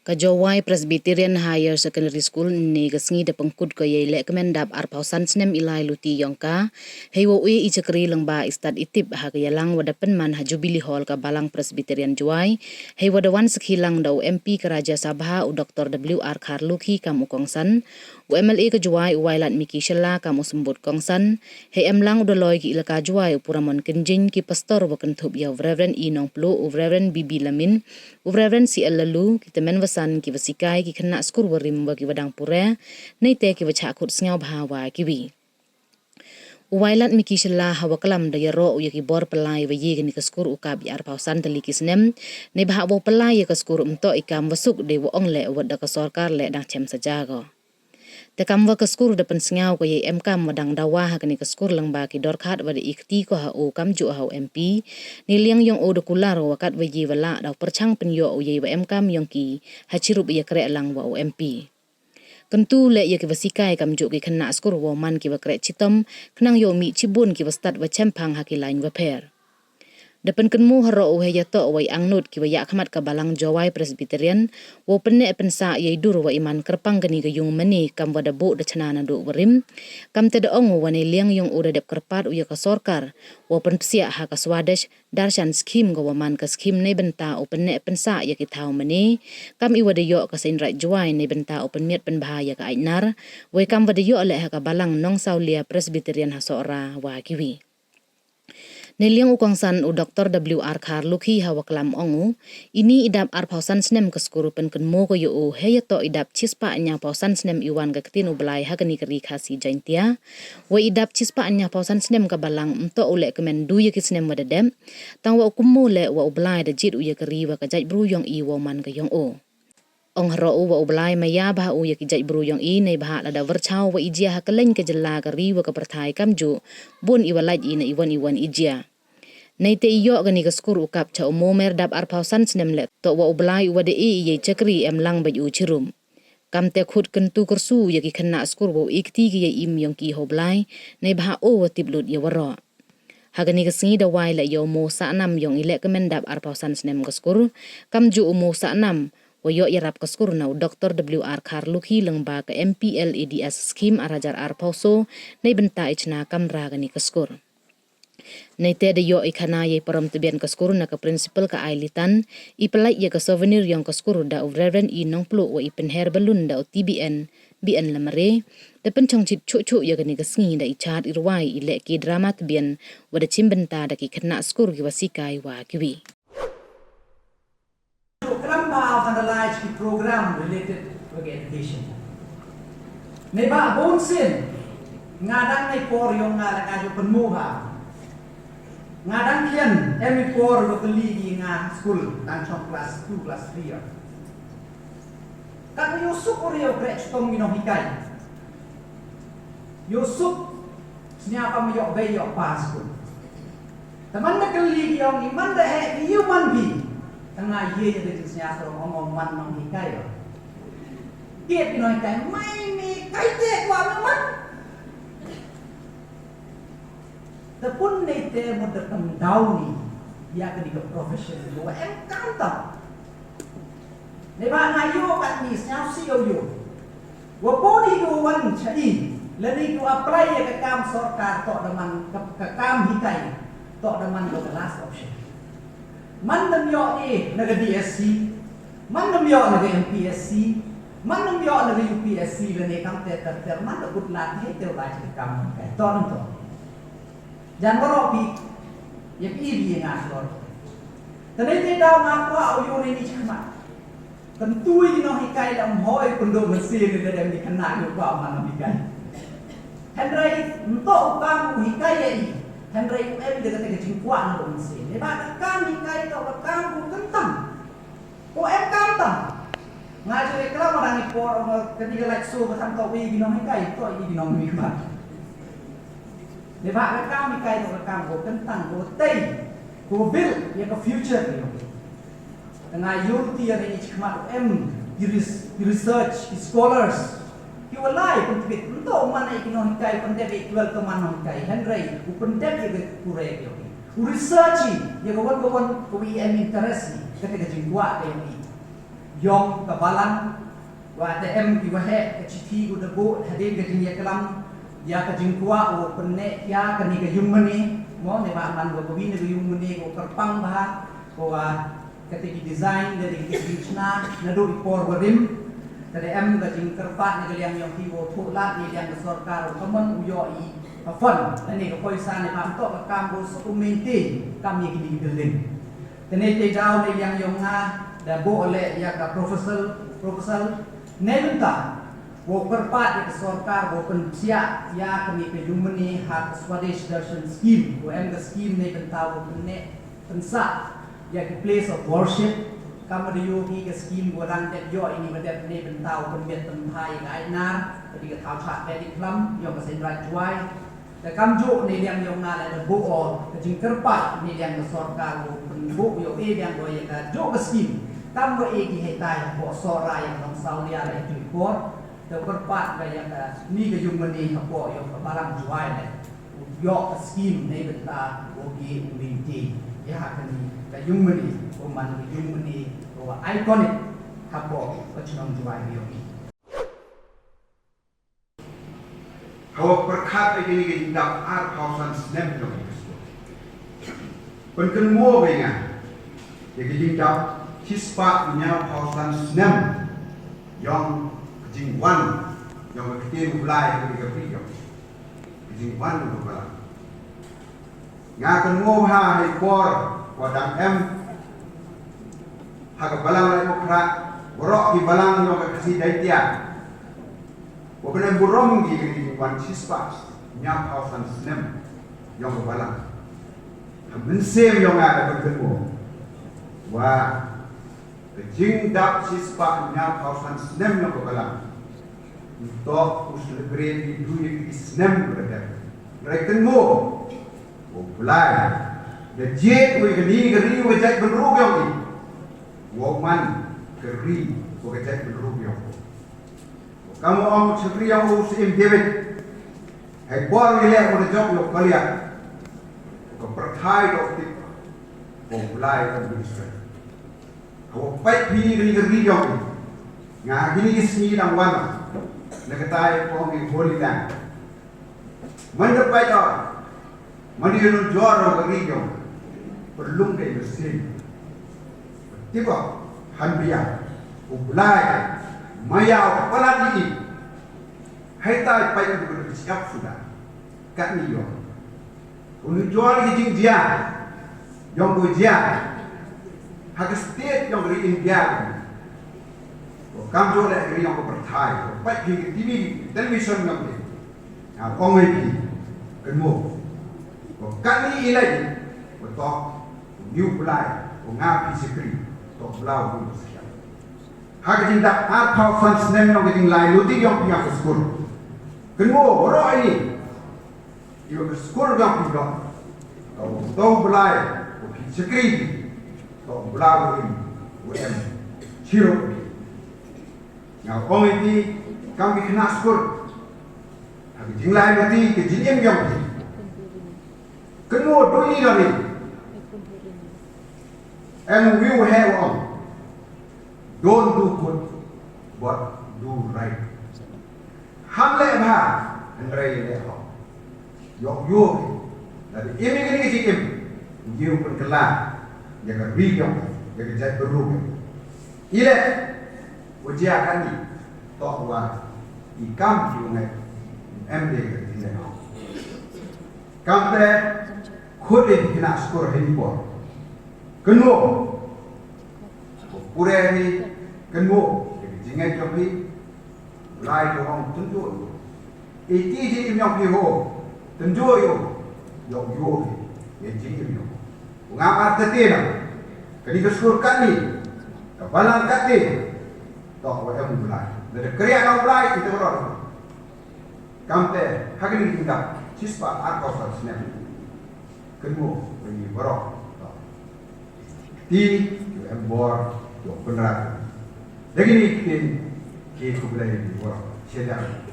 Kajawai Presbyterian Higher Secondary School ni gasngi da pangkud ko yay lekmendap arpausan snem ilay luti yongka hewo ui ichakri langba istad itip hagayalang wadapan man hajubili hall ka balang Presbyterian Juai hey wadawan sekhilang da MP ke Raja Sabha u Dr. W.R. Kharlukhi kam ukongsan u MLA ke Juai u Wailat Miki Shella kam usembut kongsan hey emlang udaloy ki ilaka Juai u Puramon Kenjin ki pastor wakentup yaw Reverend E. Nongplo u Reverend Bibi Lamin u Reverend C.L. Lalu kita men ki wasikai ki kena skur warim wa ki wadang pure nei te ki wacha khut sngau bhawa ki wi Wailat Miki Shella hawa kalam da yaro u ki bor pelai wa ye ni kaskur u ka bi ar pausan tali ki snem nei bha wo pelai ya kaskur umto ikam wasuk de wo ong le wa da ka sarkar le dang chem saja go te kam wa kaskur da pen sngau ko ye em kam wadang dawa ha ni kaskur lang ba ki dor khat wa de ikti ko ha o kam ju ha MP ni liang yong o de kular wa kat wa ye wala da perchang pen yo o ye wa em kam yong ki ha chirup ya kre lang wa o MP kentu le ye ki wasikai kam ju ki khna skur wo man ki wa kre chitom khnang yo mi chibun ki wastat wa chempang ha ki lain wa pher Depan kenmu haro uhe yato wai angnut ki wa yakhamat ka balang Jawai Presbyterian wo penne pensa ye dur wa iman kerpang gani ga yung mani kam wada bu da chanana du warim kam te da ong wa ne liang yung uda dep kerpat u ya ka sorkar wo pen psia ha ka swadesh darshan skim go wa man ka skim ne benta u penne pensa ya ki thau mani kam i wada yo ka sein right Jawai ne benta u pen miet pen bahaya ka ainar we kam wada yo le ha ka balang nong saulia Presbyterian ha sora wa kiwi Neliang ukongsan u Dr. W.R. Kharlukhi hawa kelam ongu, ini idap ar pausan snem keskuru pen kenmo ko yu u heyato idap cispa nya pausan snem iwan ka ketin u belai hagani keri khasi jaintia, wa idap cispa nya pausan snem ka balang mto ule kemen du ye ki snem wadadem, tang wa ukumu le wa u belai da jit u ye keri wa ka jait bru yong i wa man ka yong o. Ong haro u wa u belai maya bah u ye ki jait bru yong i nei bah la da verchau wa ijia ha keleng ka jela keri wa ka perthai kamju, bun i walaj i na iwan ijia. Nei te iyo gani ka skur ukap cha umomer dap ar pausan snem le to wa ublai wa de i ye chakri em lang ba yu chirum kam te khut kentu kursu ye ki khna skur wo ikti ki ye im yong ki hoblai nei bha o wa tiblut ye waro hagani ka singi da wai la yo mo sa nam yong ile kemen dap ar pausan snem ka skur kam ju mo sa nam wa yo yarap ka skur na Dr. W.R. Kharlukhi lang ba ka MPLADS scheme arajar ar pauso nei benta ichna kam ra gani ka skur Nei te de yo ikana ye param tebian kaskuru na ka principal ka ailitan ipalai ye ka souvenir yang kaskuru da u Reverend E. Nongplo wa ipen her balun da u TBN BN lamare da pencong chit chu ye gani ka sngi da ichat irwai ile ki drama tebian wa da chimbenta da ki khna skuru ki wasikai wa kiwi Program ba analyze the program related to education Nei ba bonsin ngadang nei por yung ngalakajo penmuha Ngadang kian emi4 locally di nga school dan chong class 2 class 3 Kan Yusuf oriyo grech tong minohikai Yusuf siapa meyok beyok pas school Teman nakali yung iman dahe human bi tengah ye jadi siapa ngomong man menghikai Kiet minohikai mai mi kaite kwa man Tapun nei te mo datang dauni ya ke di profession lo em kanta ne ba na yo kat ni snyau si yo wo poni go wan chai le ni go apply ya ke kam sarkar to daman ke kam hikai to daman go last option man nam yo ni naga DSC man nam yo naga MPSC man nam yo naga UPSC le ne kam te ter man go lat he te ba ke kam hikai to Jangan ropi, ya pilih yang asal. Tapi tidak ngaku au ini cuma. Tentu ini hikai dalam hoi penduk mesin itu yang dikenal juga mana hikai. Henry untuk kamu hikai ini, Henry em dia kata kejengkuan dalam mesin. Dia kata kamu hikai atau kamu kentang. Kau em kentang. Ngajar kalau orang ipor ketika leksu bersama kau ini hikai itu ini hikai. Để bạn các cam cây của cam của cân tăng của tây của build ya ke future ni. Dengan unity yang ini cuma em research scholars. Kita lai pun tibet untuk mana ekonomi kai pendek jual ke mana kai. Henry, pendek ya kurek yo. Research ya kawan-kawan ko em interest ni ketika jingwa ni. yong kabalan wa TM ki wahe chithi ku debu hadin ke jing yaklam ya ka jing kuwa o penne ya ka ni ke yumani mo ne ba man go bini ke yumani ko kerpang bah ko ketika design dari kisna nadu ipor warim TM ka jing kerpa ni yang yong hiwo thulat ni yang sarkar common uyo I fund ani ko poisa ni pam to ka kambo so maintain kami ki digelin tenete jauh ni yang yong da bo oleh ya ka proposal nementa wo perpat ke sarkar wo pensia ya kami ke humani hak Swadesh Darshan scheme wo em ka scheme ne bentau ne pensa ya ke place of worship kamu de yogi ke scheme wo rang det yo ini badet ne bentau pembet tempai ka ainar tadi ke tau chat ke diklam yo ka sen right juai da kamjo ne yang yong na da bo o ke jing kerpat ne yang ke sarkar wo penbu yo yang go ya ka jo ke scheme tambah egi hetai bo sora yang nong saulia le tu por de berpat gaya ka ni ke yumani ka bo yo ka barang juai le yo scheme ne beta bogi uminti ya ka ni ka yumani o man ke yumani o iconic ka bo ka chnong juai yo ni Kau perkat begini ke tindak art kausan snem dong itu. Penkenmu bengan, jadi tindak hispa nyau kausan snem yang kejingwan yang ketiru belai ketika pergi kejingwan itu belah. Ngakenmu ha hipor wadang hak balang lai mukrak borok di balang yang kasih daitia. Wabena burung di kejingwan hispa nyau kausan snem yang balang. Mensem yang ada berkenmu. Wah Jing dap sispa nyap kausan snem na kabalang. Untuk uslebrate di dunia di snem berada. Mereka mo, mulai. Dejek we geri wajak benruk yang ni. Woman geri wajak benruk yang. Kamu om cekri yang usim David. Hai buat wilayah pada job yang kalian. Kau percaya dokter. Mulai dan Israel. Kau baik pilih geri yang ngah gini isni lang wana nagatai ko ng holy land mandapay ka mandirun joro geri yang perlung kay mesin tiba hanbiya ublay mayaw pala ini hai tay pay ko siap sudah kat ni yo unu joro gijing dia yang go dia hak state yang dari India, kamjo le dari yang berthai, baik di TV, television yang ni, orang ini, kemu, kali ini, betul, new play, ngapi sekali, tok belau pun sekian. Hak cinta apa fans nem yang kita lain, luti yang punya sekolah, kemu orang ini, yang sekolah yang punya, tok belai, sekali. Tok belau ini, UM, Ciro. Yang orang ini kami kena skor. Tapi jinglah nanti kejadian yang ini. Kena doi lagi. And we will have on. Don't do good, but do right. Hamle bah, Andrei leho. Yok. Tapi ini kejadian. Dia pun kelar. Jaga riang, jaga jat beruk. Ile, ujian kami, tok wa, ikam jungai, MD kerja. Kampe, kode kena skor handball. Kenu, pure ni kenu, jangan joki, lai orang tunjuk. Iti je yang piho, tunjuk yo, yo, ye jingin yo. Ngapa tertina? Kali kesuruh kali, kebalan kali, toh wajah mulai. Dari kerja nak mulai kita beror. Kampe, hari ini tinggal siswa atau sasnya. Kemu bagi beror. Di embor, benar. Lagi ni kita boleh beror. Sedang.